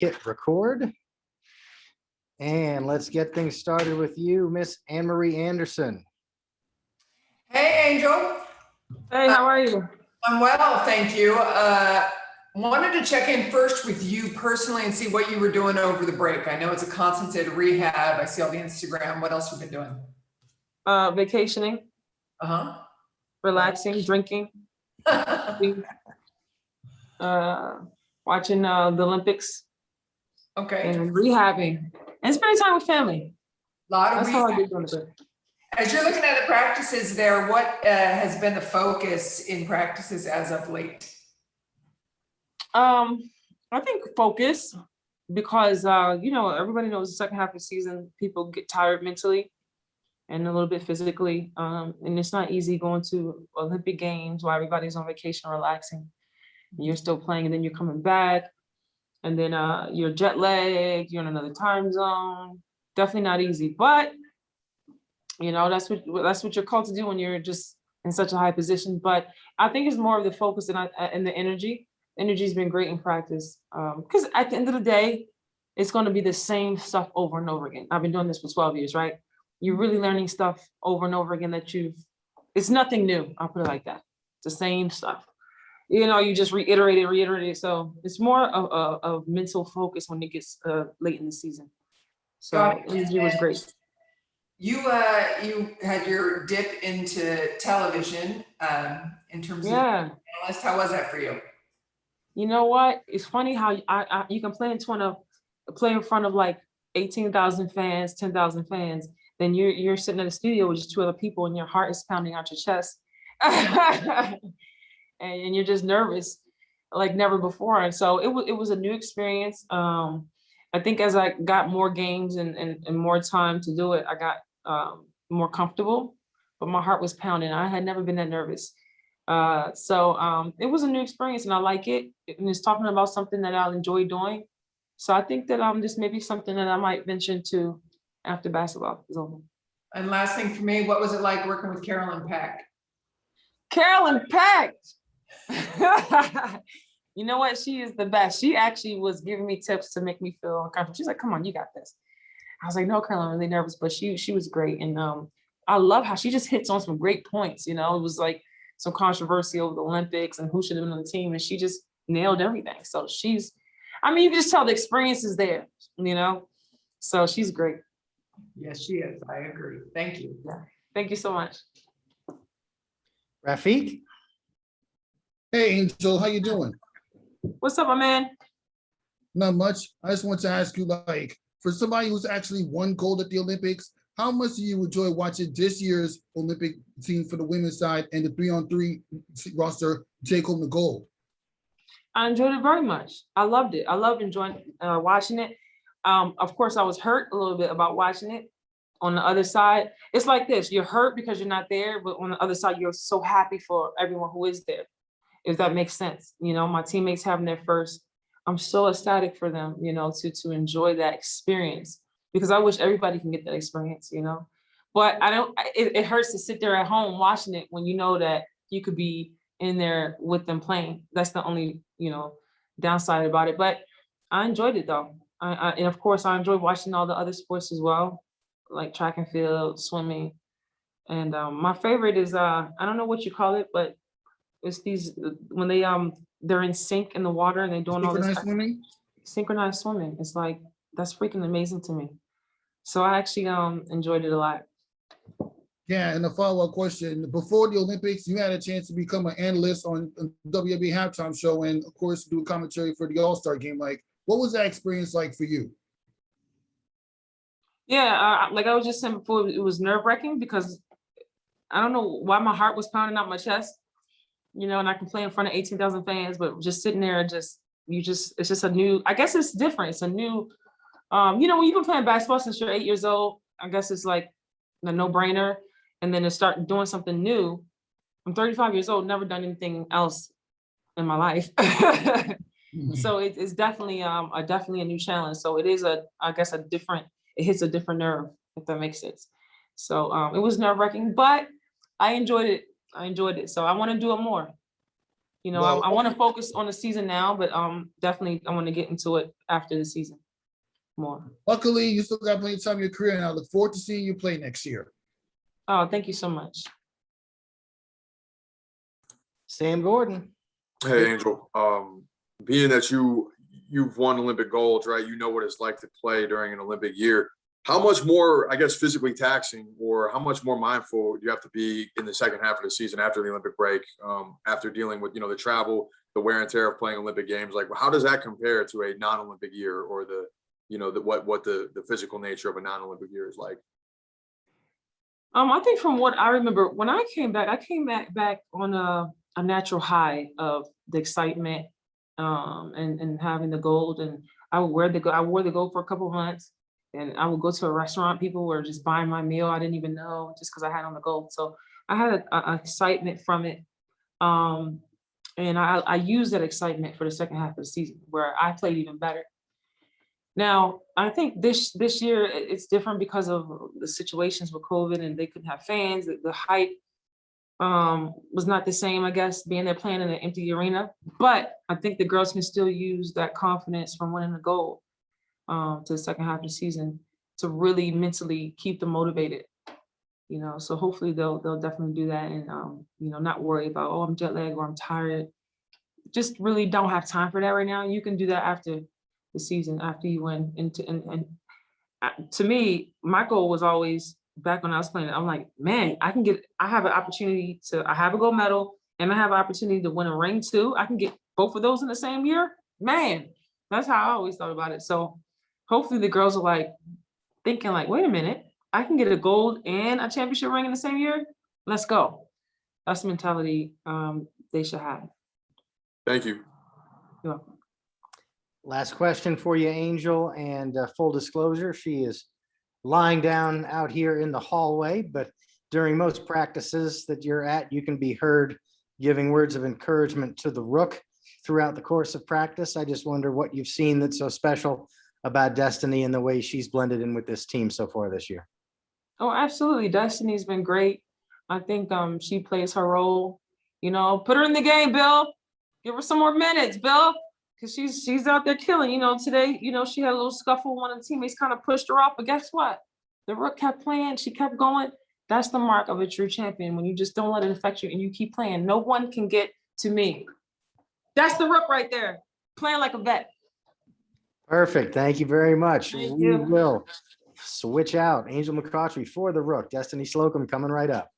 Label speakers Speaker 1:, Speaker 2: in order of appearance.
Speaker 1: hit record. And let's get things started with you, Miss Anne-Marie Anderson.
Speaker 2: Hey, Angel.
Speaker 3: Hey, how are you?
Speaker 2: I'm well, thank you. Wanted to check in first with you personally and see what you were doing over the break. I know it's a concentrated rehab. I see all the Instagram. What else have you been doing?
Speaker 3: Vacationing, relaxing, drinking, watching the Olympics,
Speaker 2: Okay.
Speaker 3: and rehabbing, and spending time with family. That's how I do doing it.
Speaker 2: As you're looking at the practices there, what has been the focus in practices as of late?
Speaker 3: I think focus, because everybody knows the second half of the season, people get tired mentally and a little bit physically. And it's not easy going to Olympic Games while everybody's on vacation, relaxing. And you're still playing, and then you're coming back, and then you're jet lagged, you're in another time zone. Definitely not easy, but that's what you're called to do when you're just in such a high position. But I think it's more of the focus and the energy. Energy's been great in practice, because at the end of the day, it's going to be the same stuff over and over again. I've been doing this for 12 years, right? You're really learning stuff over and over again it's nothing new. I'll put it like that. It's the same stuff. You just reiterate it. So it's more of mental focus when it gets late in the season. So energy was great.
Speaker 2: You had your dip into television in terms of analyst. How was that for you?
Speaker 3: You know what? It's funny how you can play in front of like 18,000 fans, 10,000 fans. Then you're sitting in the studio with just two other people, and your heart is pounding out your chest, and you're just nervous like never before. And so it was a new experience. I think as I got more games and more time to do it, I got more comfortable, but my heart was pounding. I had never been that nervous. So it was a new experience, and I like it. And it's talking about something that I'll enjoy doing. So I think that this may be something that I might venture into after basketball is over.
Speaker 2: And last thing for me, what was it like working with Carolyn Peck?
Speaker 3: Carolyn Peck! You know what? She is the best. She actually was giving me tips to make me feel uncomfortable. She's like, come on, you got this. I was like, no, Carolyn, I'm really nervous, but she was great. And I love how she just hits on some great points. It was like some controversy over the Olympics and who should have been on the team, and she just nailed everything. So you can just tell the experience is there, so she's great.
Speaker 2: Yes, she is. I agree. Thank you.
Speaker 3: Yeah. Thank you so much.
Speaker 1: Rafiq?
Speaker 4: Hey, Angel, how you doing?
Speaker 3: What's up, my man?
Speaker 4: Not much. I just want to ask you, for somebody who's actually won gold at the Olympics, how much do you enjoy watching this year's Olympic team for the women's side and the 3-on-3 roster take home the gold?
Speaker 3: I enjoyed it very much. I loved it. I loved enjoying watching it. Of course, I was hurt a little bit about watching it. On the other side, it's like this: you're hurt because you're not there, but on the other side, you're so happy for everyone who is there, if that makes sense. My teammates having their first, I'm so ecstatic for them, to enjoy that experience, because I wish everybody can get that experience, but it hurts to sit there at home watching it when you know that you could be in there with them playing. That's the only, downside about it, but I enjoyed it though. And of course I enjoyed watching all the other sports as well, like track and field, swimming. And my favorite is, I don't know what you call it, but it's these, when they're in sync in the water and they're doing all this synchronized swimming. It's like, that's freaking amazing to me. So I actually enjoyed it a lot.
Speaker 4: Yeah, and a follow-up question. Before the Olympics, you had a chance to become an analyst on WWE Halftime Show and, of course, do a commentary for the All-Star Game. What was that experience like for you?
Speaker 3: Yeah, like I was just saying before, it was nerve-wracking because I don't know why my heart was pounding out my chest, and I can play in front of 18,000 fans, but just sitting there, it's just a new, I guess it's different. It's a new, when you've been playing basketball since you're 8 years old, I guess it's like a no-brainer. And then to start doing something new, I'm 35 years old, never done anything else in my life. So it's definitely a new challenge. So it is it hits a different nerve, if that makes sense. So it was nerve-wracking, but I enjoyed it. So I want to do it more. You know,
Speaker 4: Well-
Speaker 3: I want to focus on the season now, but definitely I want to get into it after the season more.
Speaker 4: Luckily, you still got plenty of time in your career, and I look forward to seeing you play next year.
Speaker 3: Oh, thank you so much.
Speaker 1: Sam Gordon.
Speaker 5: Hey, Angel. Being that you've won Olympic golds, right? You know what it's like to play during an Olympic year. How much more, I guess, physically taxing, or how much more mindful do you have to be in the second half of the season after the Olympic break, after dealing with, the travel, the wear and tear of playing Olympic games? Like, how does that compare to a non-Olympic year, or what the physical nature of a non-Olympic year is like?
Speaker 3: I think from what I remember, when I came back on a natural high of the excitement, and having the gold. And I wore the gold for a couple of months, and I would go to a restaurant. People were just buying my meal. I didn't even know, just because I had on the gold. So I had a excitement from it. And I used that excitement for the second half of the season, where I played even better. Now, I think this year it's different because of the situations with COVID, and they couldn't have fans. The hype was not the same, I guess, being there playing in an empty arena. But I think the girls can still use that confidence from winning the gold to the second half of the season to really mentally keep them motivated. So hopefully they'll definitely do that, and not worry about, oh, I'm jet lagged or I'm tired. Just really don't have time for that right now. You can do that after the season, after you win. And to me, my goal was always, back when I was playing, I'm like, man, I have an opportunity I have a gold medal, and I have an opportunity to win a ring too. I can get both of those in the same year. Man, that's how I always thought about it. So hopefully the girls are like thinking like, wait a minute, I can get a gold and a championship ring in the same year. Let's go. That's the mentality they should have.
Speaker 5: Thank you.
Speaker 3: You're welcome.
Speaker 1: Last question for you, Angel, and full disclosure, she is lying down out here in the hallway, but during most practices that you're at, you can be heard giving words of encouragement to the Rook throughout the course of practice. I just wonder what you've seen that's so special about Destiny and the way she's blended in with this team so far this year.
Speaker 3: Oh, absolutely. Destiny's been great. I think she plays her role. Put her in the game, Bill. Give her some more minutes, Bill, because she's out there killing. Today, she had a little scuffle. One of the teammates kind of pushed her off, but guess what? The Rook kept playing. She kept going. That's the mark of a true champion, when you just don't let it affect you and you keep playing. No one can get to me. That's the Rook right there, playing like a vet.
Speaker 1: Perfect. Thank you very much.
Speaker 3: Thank
Speaker 1: We
Speaker 3: you.
Speaker 1: will switch out Angel McCautry for the Rook. Destiny Slocum coming right up.